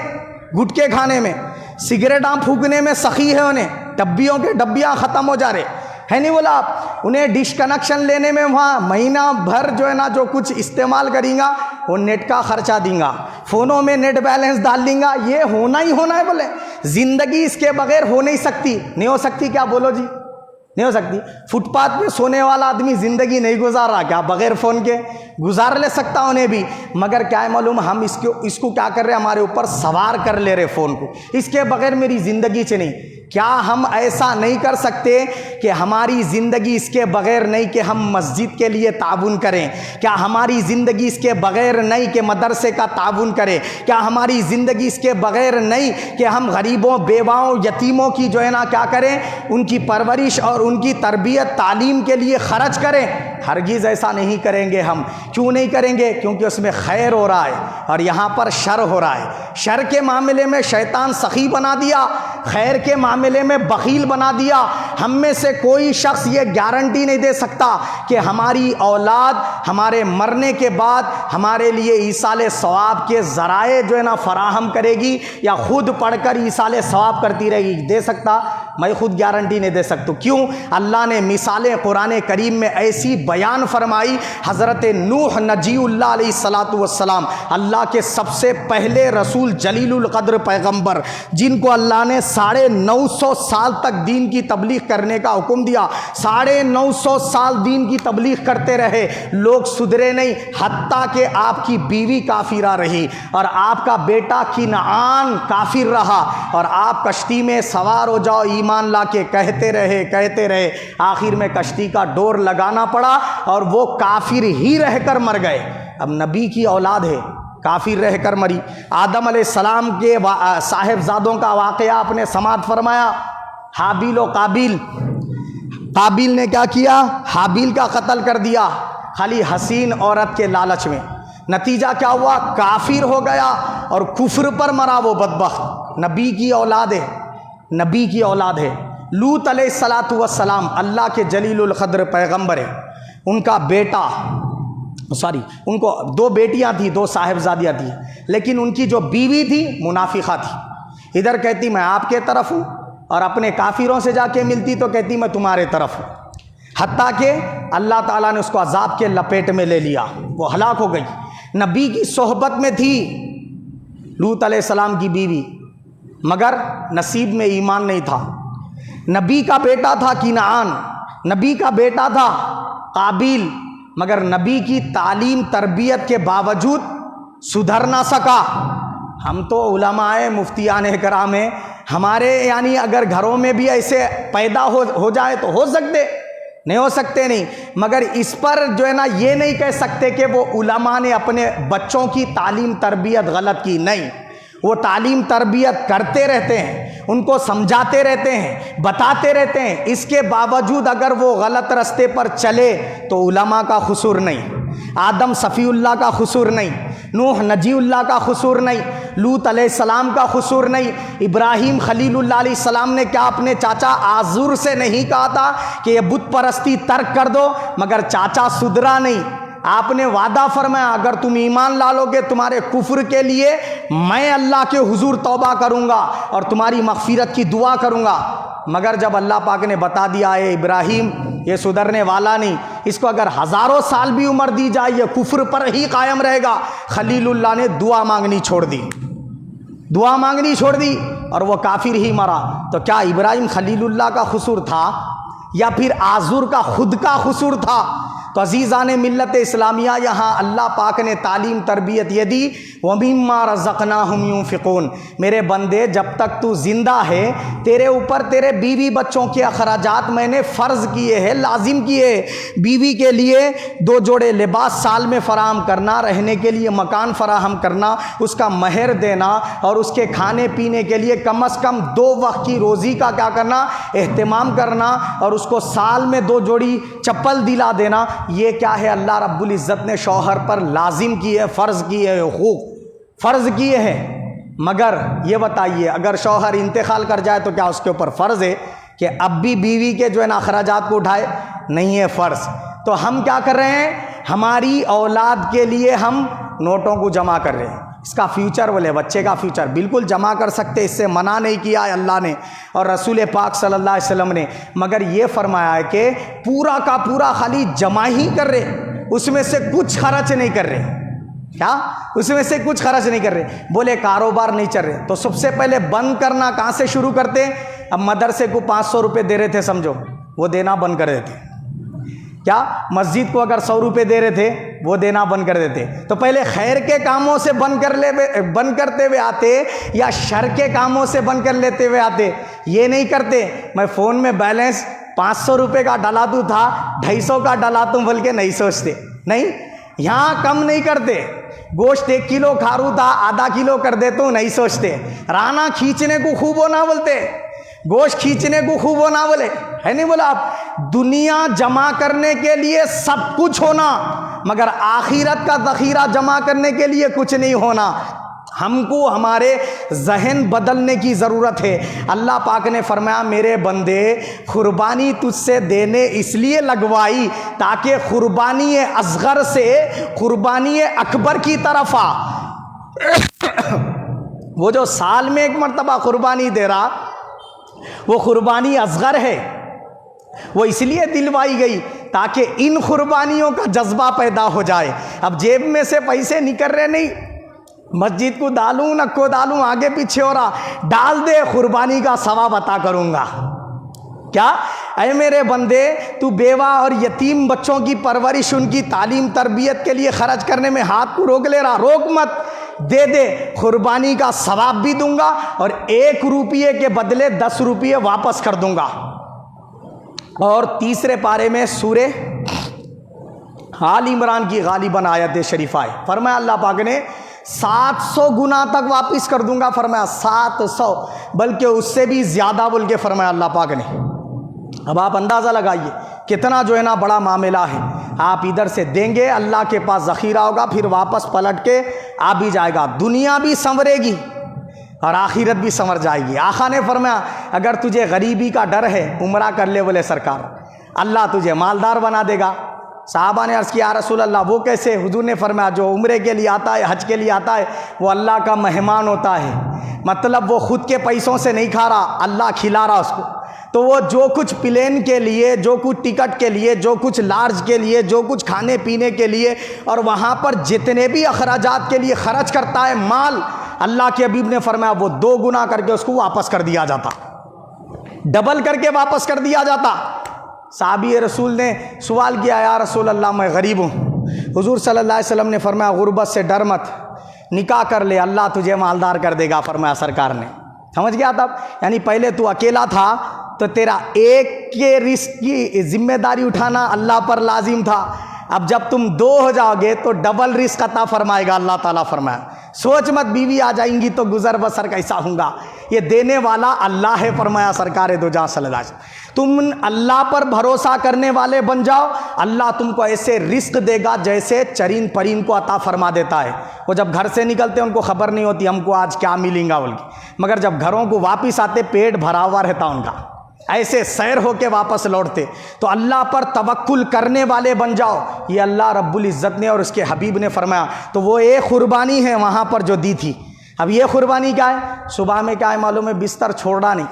گٹکے کھانے میں، سگریٹاں پھونکنے میں سخی ہے انہیں، ڈبیوں کے ڈبیاں ختم ہو جا رہے ہے نہیں. بولا انہیں ڈش کنیکشن لینے میں وہاں مہینہ بھر جو ہے نا جو کچھ استعمال کریں گا وہ نیٹ کا خرچہ دیں گا، فونوں میں نیٹ بیلنس ڈال دیں گا، یہ ہونا ہی ہونا ہے. بولے زندگی اس کے بغیر ہو نہیں سکتی. نہیں ہو سکتی کیا؟ بولو جی، نہیں ہو سکتی. فٹ پاتھ پہ سونے والا آدمی زندگی نہیں گزار رہا کیا بغیر فون کے؟ گزار لے سکتا انہیں بھی، مگر کیا ہے معلوم ہم اس کو کیا کر رہے ہیں؟ ہمارے اوپر سوار کر لے رہے فون کو. اس کے بغیر میری زندگی سے نہیں. کیا ہم ایسا نہیں کر سکتے کہ ہماری زندگی اس کے بغیر نہیں کہ ہم مسجد کے لیے تعاون کریں؟ کیا ہماری زندگی اس کے بغیر نہیں کہ مدرسے کا تعاون کریں؟ کیا ہماری زندگی اس کے بغیر نہیں کہ ہم غریبوں، بیواؤں، یتیموں کی جو ہے نا کیا کریں؟ ان کی پرورش اور ان کی تربیت، تعلیم کے لیے خرچ کریں؟ ہرگز ایسا نہیں کریں گے ہم. کیوں نہیں کریں گے؟ کیونکہ اس میں خیر ہو رہا ہے اور یہاں پر شر ہو رہا ہے. شر کے معاملے میں شیطان سخی بنا دیا، خیر کے معاملے میں بخیل بنا دیا. ہم میں سے کوئی شخص یہ گارنٹی نہیں دے سکتا کہ ہماری اولاد ہمارے مرنے کے بعد ہمارے لیے ایصال ثواب کے ذرائع جو ہے نا فراہم کرے گی یا خود پڑھ کر ایصال ثواب کرتی رہے گی. دے سکتا؟ میں خود گارنٹی نہیں دے سکتا. کیوں؟ اللہ نے مثالیں قرآن کریم میں ایسی بیان فرمائی. حضرت نوح نجی اللہ علیہ الصلاۃ والسلام، اللہ کے سب سے پہلے رسول، جلیل القدر پیغمبر، جن کو اللہ نے 950 سال تک دین کی تبلیغ کرنے کا حکم دیا. 950 سال دین کی تبلیغ کرتے رہے، لوگ سدھرے نہیں، حتیٰ کہ آپ کی بیوی کافرہ رہی اور آپ کا بیٹا کنعان کافر رہا اور آپ کشتی میں سوار ہو جاؤ ایمان لا کے کہتے رہے. آخر میں کشتی کا ڈور لگانا پڑا اور وہ کافر ہی رہ کر مر گئے. اب نبی کی اولاد ہے، کافر رہ کر مری. آدم علیہ السلام کے صاحبزادوں کا واقعہ آپ نے سماعت فرمایا. حابیل و قابیل. قابیل نے کیا کیا؟ حابیل کا قتل کر دیا خالی حسین عورت کے لالچ میں. نتیجہ کیا ہوا؟ کافر ہو گیا اور کفر پر مرا وہ بدبخت. نبی کی اولاد ہے، نبی کی اولاد ہے. لوط علیہ الصلاۃ والسلام اللہ کے جلیل القدر پیغمبر ہے. ان کا بیٹا، ان کو 2 بیٹیاں تھیں، 2 صاحبزادیاں تھیں، لیکن ان کی جو بیوی تھی منافقہ تھی. ادھر کہتی میں آپ کے طرف ہوں اور اپنے کافروں سے جا کے ملتی تو کہتی میں تمہارے طرف ہوں. حتیٰ کہ اللہ تعالیٰ نے اس کو عذاب کے لپیٹ میں لے لیا، وہ ہلاک ہو گئی. نبی کی صحبت میں تھی لوط علیہ السلام کی بیوی، مگر نصیب میں ایمان نہیں تھا. نبی کا بیٹا تھا کنعان، نبی کا بیٹا تھا قابیل، مگر نبی کی تعلیم تربیت کے باوجود سدھر نہ سکا. ہم تو علماء مفتیان کرام ہیں، ہمارے یعنی اگر گھروں میں بھی ایسے پیدا ہو جائے تو ہو سکتے، نہیں ہو سکتے نہیں، مگر اس پر جو ہے نا یہ نہیں کہہ سکتے کہ وہ علماء نے اپنے بچوں کی تعلیم تربیت غلط کی. نہیں، وہ تعلیم تربیت کرتے رہتے ہیں، ان کو سمجھاتے رہتے ہیں، بتاتے رہتے ہیں. اس کے باوجود اگر وہ غلط رستے پر چلے تو علماء کا قصور نہیں. آدم صفی اللہ کا قصور نہیں، نوح نجی اللہ کا قصور نہیں، لوط علیہ السلام کا قصور نہیں، ابراہیم خلیل اللہ علیہ السلام نے کیا اپنے چاچا آزر سے نہیں کہا تھا کہ یہ بت پرستی ترک کر دو؟ مگر چاچا سدھرا نہیں، آپ نے وعدہ فرمایا اگر تم ایمان لا لو گے تمہارے کفر کے لیے میں اللہ کے حضور توبہ کروں گا اور تمہاری مغفرت کی دعا کروں گا۔ مگر جب اللہ پاک نے بتا دیا ہے ابراہیم یہ سدھرنے والا نہیں، اس کو اگر ہزاروں سال بھی عمر دی جائے یہ کفر پر ہی قائم رہے گا، خلیل اللہ نے دعا مانگنی چھوڑ دی، دعا مانگنی چھوڑ دی اور وہ کافر ہی مرا۔ تو کیا ابراہیم خلیل اللہ کا قصور تھا یا پھر آزر کا خود کا قصور تھا؟ تو عزیزان ملت اسلامیہ یہاں اللہ پاک نے تعلیم تربیت یہ دی وَمِمَّا رَزَقْنَاهُمْ يُنْفِقُونَ، میرے بندے جب تک تو زندہ ہے تیرے اوپر تیرے بیوی بچوں کے اخراجات میں نے فرض کیے ہیں، لازم کیے ہیں۔ بیوی کے لیے 2 جوڑے لباس سال میں فراہم کرنا، رہنے کے لیے مکان فراہم کرنا، اس کا مہر دینا اور اس کے کھانے پینے کے لیے کم از کم 2 وقت کی روزی کا کیا کرنا، اہتمام کرنا، اور اس کو سال میں 2 جوڑی چپل دلا دینا۔ یہ کیا ہے؟ اللہ رب العزت نے شوہر پر لازم کیے، فرض کیے، حقوق فرض کیے ہیں۔ مگر یہ بتائیے اگر شوہر انتقال کر جائے تو کیا اس کے اوپر فرض ہے کہ اب بھی بیوی کے جو ہے نا اخراجات کو اٹھائے؟ نہیں ہے فرض۔ تو ہم کیا کر رہے ہیں؟ ہماری اولاد کے لیے ہم نوٹوں کو جمع کر رہے ہیں، اس کا فیوچر بولے بچے کا فیوچر بالکل جمع کر سکتے، اس سے منع نہیں کیا ہے اللہ نے اور رسول پاک صلی اللہ علیہ وسلم نے، مگر یہ فرمایا ہے کہ پورا کا پورا خالی جمع ہی کر رہے، اس میں سے کچھ خرچ نہیں کر رہے۔ کیا؟ اس میں سے کچھ خرچ نہیں کر رہے۔ بولے کاروبار نہیں چل رہے تو سب سے پہلے بند کرنا کہاں سے شروع کرتے؟ اب مدرسے کو 500 روپے دے رہے تھے سمجھو، وہ دینا بند کر دیتے۔ کیا؟ مسجد کو اگر 100 روپے دے رہے تھے وہ دینا بند کر دیتے۔ تو پہلے خیر کے کاموں سے بند کرتے ہوئے آتے یا شر کے کاموں سے بند کر لیتے ہوئے آتے؟ یہ نہیں کرتے۔ میں فون میں بیلنس 500 روپے کا ڈالاتوں تھا 250 کا ڈالاتوں بلکہ نہیں سوچتے، نہیں، یہاں کم نہیں کرتے۔ گوشت 1 کلو کھارو تھا آدھا کلو کر دیتا ہوں، نہیں سوچتے۔ رانا کھینچنے کو خوب ہو نہ بولتے، گوشت کھینچنے کو خوب ہو نہ بولے، ہے نہیں بولا آپ؟ دنیا جمع کرنے کے لیے سب کچھ ہونا مگر آخرت کا ذخیرہ جمع کرنے کے لیے کچھ نہیں ہونا۔ ہم کو ہمارے ذہن بدلنے کی ضرورت ہے۔ اللہ پاک نے فرمایا میرے بندے قربانی تجھ سے دینے اس لیے لگوائی تاکہ قربانی اصغر سے قربانی اکبر کی طرف آ۔ وہ جو سال میں 1 مرتبہ قربانی دے رہا وہ قربانی اصغر ہے، وہ اس لیے دلوائی گئی تاکہ ان قربانیوں کا جذبہ پیدا ہو جائے۔ اب جیب میں سے پیسے نکل رہے نہیں، مسجد کو ڈالوں نہ کو ڈالوں آگے پیچھے ہو رہا، ڈال دے قربانی کا ثواب عطا کروں گا۔ کیا؟ اے میرے بندے تو بیوہ اور یتیم بچوں کی پرورش ان کی تعلیم تربیت کے لیے خرچ کرنے میں ہاتھ کو روک لے رہا، روک مت، دے دے، قربانی کا ثواب بھی دوں گا اور 1 روپیے کے بدلے 10 روپیے واپس کر دوں گا۔ اور 3 پارے میں سورہ آل عمران کی غالباً آیت شریفہ ہے، فرمایا اللہ پاک نے 700 گنا تک واپس کر دوں گا، فرمایا 700 بلکہ اس سے بھی زیادہ بول کے فرمایا اللہ پاک نے۔ اب آپ اندازہ لگائیے کتنا جو ہے نا بڑا معاملہ ہے۔ آپ ادھر سے دیں گے اللہ کے پاس ذخیرہ ہوگا، پھر واپس پلٹ کے آ بھی جائے گا، دنیا بھی سنورے گی اور آخرت بھی سنور جائے گی۔ آقا نے فرمایا اگر تجھے غریبی کا ڈر ہے عمرہ کر لے، بولے سرکار اللہ تجھے مالدار بنا دے گا۔ صحابہ نے عرض کیا یا رسول اللہ وہ کیسے؟ حضور نے فرمایا جو عمرے کے لیے آتا ہے حج کے لیے آتا ہے وہ اللہ کا مہمان ہوتا ہے، مطلب وہ خود کے پیسوں سے نہیں کھا رہا، اللہ کھلا رہا اس کو، تو وہ جو کچھ پلین کے لیے، جو کچھ ٹکٹ کے لیے، جو کچھ لارج کے لیے، جو کچھ کھانے پینے کے لیے اور وہاں پر جتنے بھی اخراجات کے لیے خرچ کرتا ہے مال، اللہ کے حبیب نے فرمایا وہ 2 گنا کر کے اس کو واپس کر دیا جاتا، ڈبل کر کے واپس کر دیا جاتا۔ صحابی رسول نے سوال کیا یا رسول اللہ میں غریب ہوں، حضور صلی اللہ علیہ وسلم نے فرمایا غربت سے ڈر مت، نکاح کر لے اللہ تجھے مالدار کر دے گا، فرمایا سرکار نے۔ سمجھ گیا تب؟ یعنی پہلے تو اکیلا تھا تو تیرا ایک کے رزق کی ذمہ داری اٹھانا اللہ پر لازم تھا، اب جب تم 2 ہو جاؤ گے تو ڈبل رزق عطا فرمائے گا اللہ تعالیٰ۔ فرمایا سوچ مت بیوی آ جائیں گی تو گزر بسر کیسا ہوں گا، یہ دینے والا اللہ ہے، فرمایا سرکار دو جہاں صلی اللہ علیہ وسلم۔ تم اللہ پر بھروسہ کرنے والے بن جاؤ، اللہ تم کو ایسے رزق دے گا جیسے چرین پرین کو عطا فرما دیتا ہے۔ وہ جب گھر سے نکلتے ان کو خبر نہیں ہوتی ہم کو آج کیا ملیں گا بول کے، مگر جب گھروں کو واپس آتے پیٹ بھرا ہوا رہتا ان کا، ایسے سیر ہو کے واپس لوٹتے۔ تو اللہ پر توکل کرنے والے بن جاؤ، یہ اللہ رب العزت نے اور اس کے حبیب نے فرمایا۔ تو وہ ایک قربانی ہے وہاں پر جو دی تھی۔ اب یہ قربانی کیا ہے؟ صبح میں کیا ہے معلوم ہے؟ بستر چھوڑنا نہیں،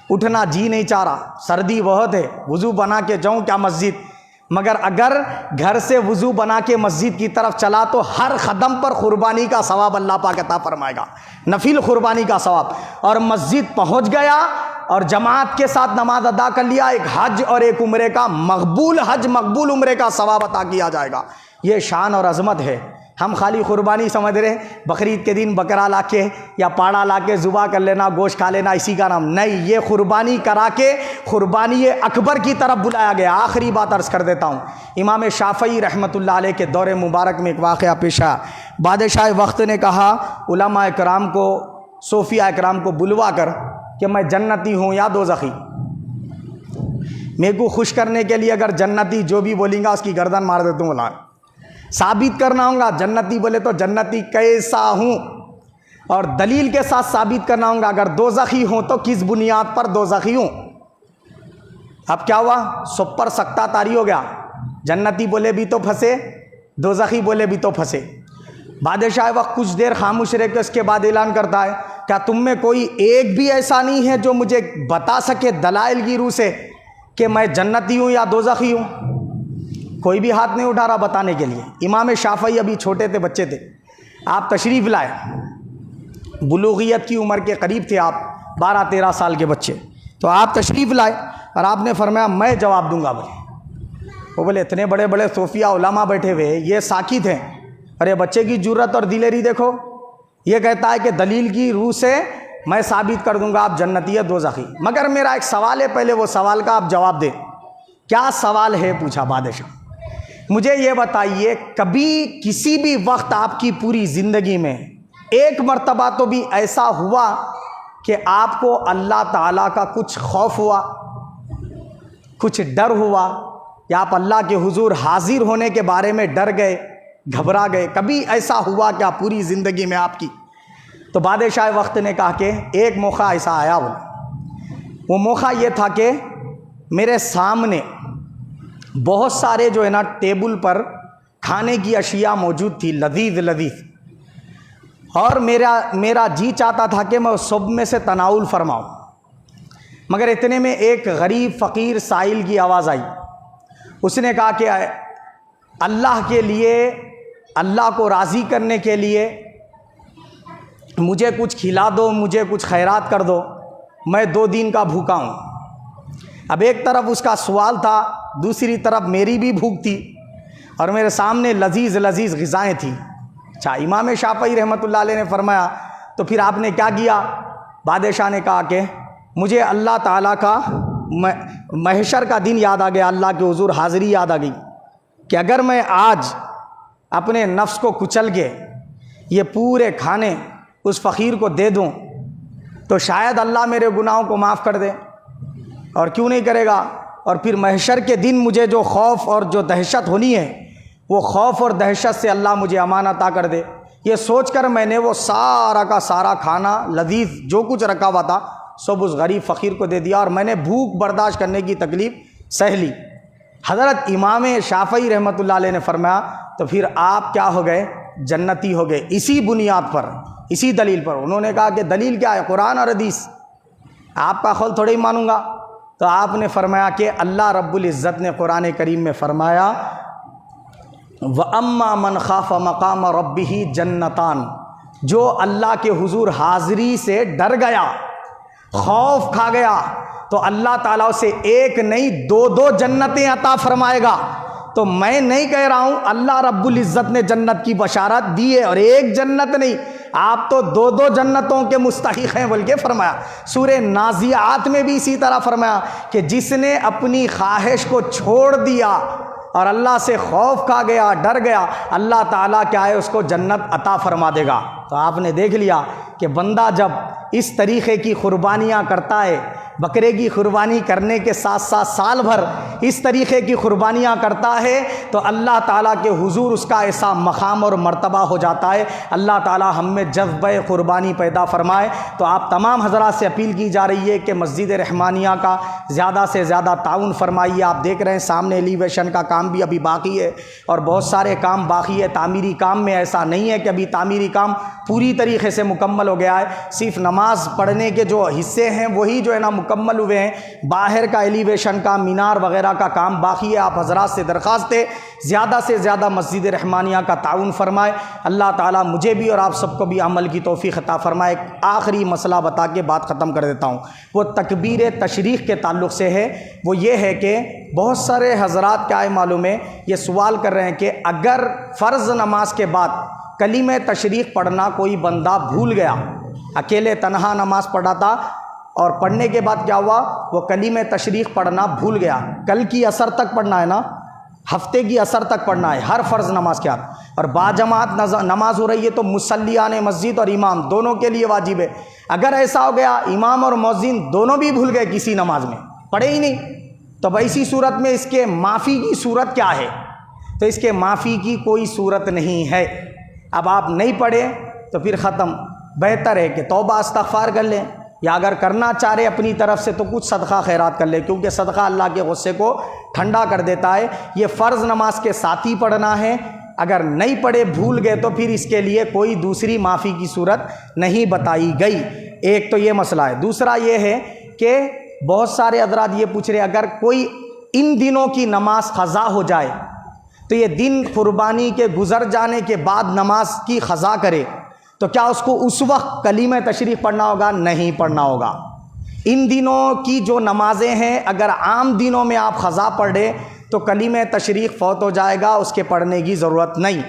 اٹھنا جی نہیں چاہ رہا، سردی بہت ہے، وضو بنا کے جاؤں کیا مسجد؟ مگر اگر گھر سے وضو بنا کے مسجد کی طرف چلا تو ہر قدم پر قربانی کا ثواب اللہ پاک عطا فرمائے گا، نفل قربانی کا ثواب۔ اور مسجد پہنچ گیا اور جماعت کے ساتھ نماز ادا کر لیا، ایک حج اور ایک عمرے کا مقبول حج مقبول عمرے کا ثواب عطا کیا جائے گا۔ یہ شان اور عظمت ہے۔ ہم خالی قربانی سمجھ رہے ہیں بقرعید کے دن بکرا لا کے یا پاڑا لا کے ذبح کر لینا، گوشت کھا لینا، اسی کا نام نہیں۔ یہ قربانی کرا کے قربانی اکبر کی طرف بلایا گیا۔ آخری بات عرض کر دیتا ہوں، امام شافعی رحمۃ اللہ علیہ کے دور مبارک میں ایک واقعہ پیش آیا۔ بادشاہ وقت نے کہا علماء اکرام کو، صوفیہ اکرام کو بلوا کر کہ میں جنتی ہوں یا دوزخی، میرے کو خوش کرنے کے لیے اگر جنتی جو بھی بولیں گا اس کی گردن مار دیتا ہوں، بولا ثابت کرنا ہوگا جنتی بولے تو جنتی کیسا ہوں، اور دلیل کے ساتھ ثابت کرنا ہوگا اگر دوزخی ہوں تو کس بنیاد پر دوزخی ہوں۔ اب کیا ہوا؟ سب پر سکتہ طاری ہو گیا، جنتی بولے بھی تو پھنسے، دوزخی بولے بھی تو پھنسے۔ بادشاہ وقت کچھ دیر خاموش رہ کے اس کے بعد اعلان کرتا ہے کیا تم میں کوئی ایک بھی ایسا نہیں ہے جو مجھے بتا سکے دلائل کی روح سے کہ میں جنتی ہوں یا دوزخی ہوں؟ کوئی بھی ہاتھ نہیں اٹھا رہا بتانے کے لیے۔ امام شافعی ابھی چھوٹے تھے، بچے تھے، آپ تشریف لائے، بلوغیت کی عمر کے قریب تھے آپ، 12-13 سال کے بچے، تو آپ تشریف لائے اور آپ نے فرمایا میں جواب دوں گا۔ وہ بولے اتنے بڑے بڑے صوفیہ علماء بیٹھے ہوئے، یہ ساکت ہیں، ارے بچے کی جرت اور دلیری دیکھو، یہ کہتا ہے کہ دلیل کی روح سے میں ثابت کر دوں گا آپ جنتی یا دوزخی۔ مگر میرا ایک سوال ہے، پہلے وہ سوال کا آپ جواب دیں۔ کیا سوال ہے؟ پوچھا بادشاہ، مجھے یہ بتائیے کبھی کسی بھی وقت آپ کی پوری زندگی میں ایک مرتبہ تو بھی ایسا ہوا کہ آپ کو اللہ تعالیٰ کا کچھ خوف ہوا، کچھ ڈر ہوا، یا آپ اللہ کے حضور حاضر ہونے کے بارے میں ڈر گئے، گھبرا گئے؟ کبھی ایسا ہوا کیا پوری زندگی میں آپ کی؟ تو بادشاہ وقت نے کہا کہ ایک موقع ایسا آیا، وہ موقع یہ تھا کہ میرے سامنے بہت سارے جو ہے نا ٹیبل پر کھانے کی اشیاء موجود تھی، لذیذ لذیذ، اور میرا جی چاہتا تھا کہ میں اس سب میں سے تناول فرماؤں، مگر اتنے میں ایک غریب فقیر سائل کی آواز آئی۔ اس نے کہا کہ اللہ کے لیے، اللہ کو راضی کرنے کے لیے مجھے کچھ کھلا دو، مجھے کچھ خیرات کر دو، میں 2 دن کا بھوکا ہوں۔ اب ایک طرف اس کا سوال تھا، دوسری طرف میری بھی بھوک تھی، اور میرے سامنے لذیذ لذیذ غذائیں تھیں۔ اچھا، امام شافعی رحمۃ اللہ علیہ نے فرمایا تو پھر آپ نے کیا کیا؟ بادشاہ نے کہا کہ مجھے اللہ تعالیٰ کا محشر کا دن یاد آ گیا، اللہ کے حضور حاضری یاد آ گئی کہ اگر میں آج اپنے نفس کو کچل کے یہ پورے کھانے اس فقیر کو دے دوں تو شاید اللہ میرے گناہوں کو معاف کر دے، اور کیوں نہیں کرے گا؟ اور پھر محشر کے دن مجھے جو خوف اور جو دہشت ہونی ہے، وہ خوف اور دہشت سے اللہ مجھے امان عطا کر دے۔ یہ سوچ کر میں نے وہ سارا کا سارا کھانا لذیذ جو کچھ رکھا ہوا تھا سب اس غریب فقیر کو دے دیا، اور میں نے بھوک برداشت کرنے کی تکلیف سہ لی۔ حضرت امام شافعی رحمۃ اللہ علیہ نے فرمایا تو پھر آپ کیا ہو گئے؟ جنتی ہو گئے، اسی بنیاد پر، اسی دلیل پر۔ انہوں نے کہا کہ دلیل کیا ہے؟ قرآن اور حدیث، آپ کا قول تھوڑے ہی مانوں گا۔ تو آپ نے فرمایا کہ اللہ رب العزت نے قرآن کریم میں فرمایا وَأَمَّا مَنْ خَافَ مَقَامَ رَبِّهِ جَنَّتَانِ، جو اللہ کے حضور حاضری سے ڈر گیا، خوف کھا گیا، تو اللہ تعالیٰ اسے ایک نہیں 2 جنتیں عطا فرمائے گا۔ تو میں نہیں کہہ رہا ہوں، اللہ رب العزت نے جنت کی بشارت دی ہے، اور ایک جنت نہیں، آپ تو 2 جنتوں کے مستحق ہیں بول کے فرمایا۔ سورہ نازعات میں بھی اسی طرح فرمایا کہ جس نے اپنی خواہش کو چھوڑ دیا اور اللہ سے خوف کھا گیا، ڈر گیا، اللہ تعالیٰ کیا ہے اس کو جنت عطا فرما دے گا۔ تو آپ نے دیکھ لیا کہ بندہ جب اس طریقے کی قربانیاں کرتا ہے، بکرے کی قربانی کرنے کے ساتھ ساتھ سال بھر اس طریقے کی قربانیاں کرتا ہے تو اللہ تعالیٰ کے حضور اس کا ایسا مقام اور مرتبہ ہو جاتا ہے۔ اللہ تعالیٰ ہم میں جذبہ قربانی پیدا فرمائے۔ تو آپ تمام حضرات سے اپیل کی جا رہی ہے کہ مسجد رحمانیہ کا زیادہ سے زیادہ تعاون فرمائیے۔ آپ دیکھ رہے ہیں سامنے ایلیویشن کا کام بھی ابھی باقی ہے اور بہت سارے کام باقی ہے۔ تعمیری کام میں ایسا نہیں ہے کہ ابھی تعمیری کام پوری طریقے سے مکمل ہو گیا ہے، صرف نماز پڑھنے کے جو حصے ہیں وہی جو ہے نا مکمل ہوئے ہیں، باہر کا ایلیویشن کا مینار وغیرہ کا کام باقی ہے۔ آپ حضرات سے درخواست ہے زیادہ سے زیادہ مسجد رحمانیہ کا تعاون فرمائے۔ اللہ تعالیٰ مجھے بھی اور آپ سب کو بھی عمل کی توفیق عطا فرمائے۔ ایک آخری مسئلہ بتا کے بات ختم کر دیتا ہوں، وہ تکبیر تشریق کے تعلق سے ہے۔ وہ یہ ہے کہ بہت سارے حضرات کیا ہے معلوم ہے، یہ سوال کر رہے ہیں کہ اگر فرض نماز کے بعد کلمہ تشریق پڑھنا کوئی بندہ بھول گیا، اکیلے تنہا نماز پڑھا تھا اور پڑھنے کے بعد کیا ہوا، وہ کلمہ تشریق پڑھنا بھول گیا، کل کی عصر تک پڑھنا ہے نا، ہفتے کی عصر تک پڑھنا ہے ہر فرض نماز کے بعد، اور باجماعت نماز ہو رہی ہے تو مصلیان مسجد اور امام دونوں کے لیے واجب ہے۔ اگر ایسا ہو گیا امام اور مؤذن دونوں بھی بھول گئے کسی نماز میں، پڑھے ہی نہیں، تو ایسی صورت میں اس کے معافی کی صورت کیا ہے؟ تو اس کے معافی کی کوئی صورت نہیں ہے۔ اب آپ نہیں پڑھے تو پھر ختم، بہتر ہے کہ توبہ استغفار کر لیں، یا اگر کرنا چاہ رہے اپنی طرف سے تو کچھ صدقہ خیرات کر لیں، کیونکہ صدقہ اللہ کے غصے کو ٹھنڈا کر دیتا ہے۔ یہ فرض نماز کے ساتھ ہی پڑھنا ہے، اگر نہیں پڑھے بھول گئے تو پھر اس کے لیے کوئی دوسری معافی کی صورت نہیں بتائی گئی۔ ایک تو یہ مسئلہ ہے۔ دوسرا یہ ہے کہ بہت سارے حضرات یہ پوچھ رہے اگر کوئی ان دنوں کی نماز قضا ہو جائے تو یہ دن قربانی کے گزر جانے کے بعد نماز کی قضا کرے تو کیا اس کو اس وقت کلمہ تشریق پڑھنا ہوگا؟ نہیں پڑھنا ہوگا۔ ان دنوں کی جو نمازیں ہیں اگر عام دنوں میں آپ قضا پڑھے تو کلمہ تشریق فوت ہو جائے گا، اس کے پڑھنے کی ضرورت نہیں۔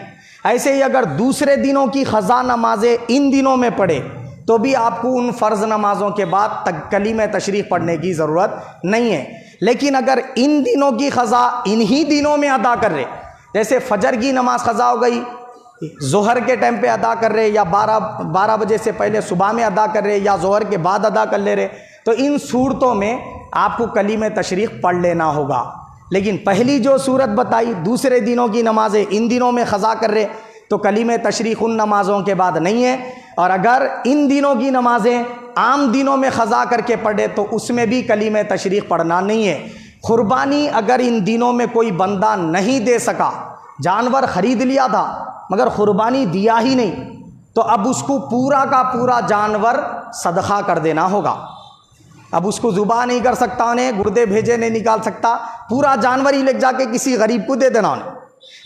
ایسے ہی اگر دوسرے دنوں کی قضا نمازیں ان دنوں میں پڑھے تو بھی آپ کو ان فرض نمازوں کے بعد کلمہ تشریق پڑھنے کی ضرورت نہیں ہے۔ لیکن اگر ان دنوں کی قضا انہی دنوں میں ادا کر رہے، جیسے فجر کی نماز قضا ہو گئی ظہر کے ٹائم پہ ادا کر رہے، یا 12 بجے سے پہلے صبح میں ادا کر رہے، یا ظہر کے بعد ادا کر لے رہے، تو ان صورتوں میں آپ کو کلمہ تشریق پڑھ لینا ہوگا۔ لیکن پہلی جو صورت بتائی دوسرے دنوں کی نمازیں ان دنوں میں قضا کر رہے تو کلمہ تشریق ان نمازوں کے بعد نہیں ہے، اور اگر ان دنوں کی نمازیں عام دنوں میں قضا کر کے پڑھے تو اس میں بھی کلمہ تشریق پڑھنا نہیں ہے۔ قربانی اگر ان دنوں میں کوئی بندہ نہیں دے سکا، جانور خرید لیا تھا مگر قربانی دیا ہی نہیں، تو اب اس کو پورا کا پورا جانور صدقہ کر دینا ہوگا۔ اب اس کو ذبح نہیں کر سکتا، انہیں گردے بھیجے نہیں نکال سکتا، پورا جانور ہی لے جا کے کسی غریب کو دے دینا انہیں۔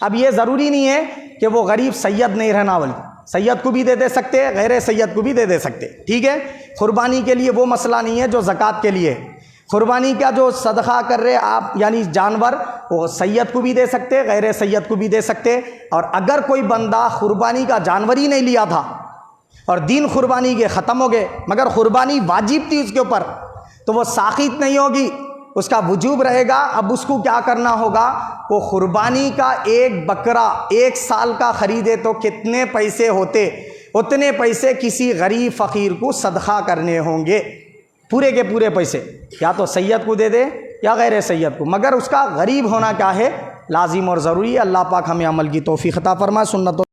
اب یہ ضروری نہیں ہے کہ وہ غریب سید نہیں رہنا، بلکہ سید کو بھی دے سکتے، غیر سید کو بھی دے سکتے، ٹھیک ہے۔ قربانی کے لیے وہ مسئلہ نہیں ہے جو زکوٰۃ کے لیے۔ قربانی کا جو صدقہ کر رہے آپ یعنی جانور، وہ سید کو بھی دے سکتے، غیر سید کو بھی دے سکتے۔ اور اگر کوئی بندہ قربانی کا جانور ہی نہیں لیا تھا اور دین قربانی کے ختم ہو گئے مگر قربانی واجب تھی اس کے اوپر، تو وہ ساقط نہیں ہوگی، اس کا وجوب رہے گا۔ اب اس کو کیا کرنا ہوگا، وہ قربانی کا ایک بکرا 1 سال کا خریدے تو کتنے پیسے ہوتے، اتنے پیسے کسی غریب فقیر کو صدقہ کرنے ہوں گے، پورے کے پورے پیسے یا تو سید کو دے دے یا غیر سید کو، مگر اس کا غریب ہونا کیا ہے، لازم اور ضروری ہے۔ اللہ پاک ہمیں عمل کی توفیق عطا فرمائے۔ سنت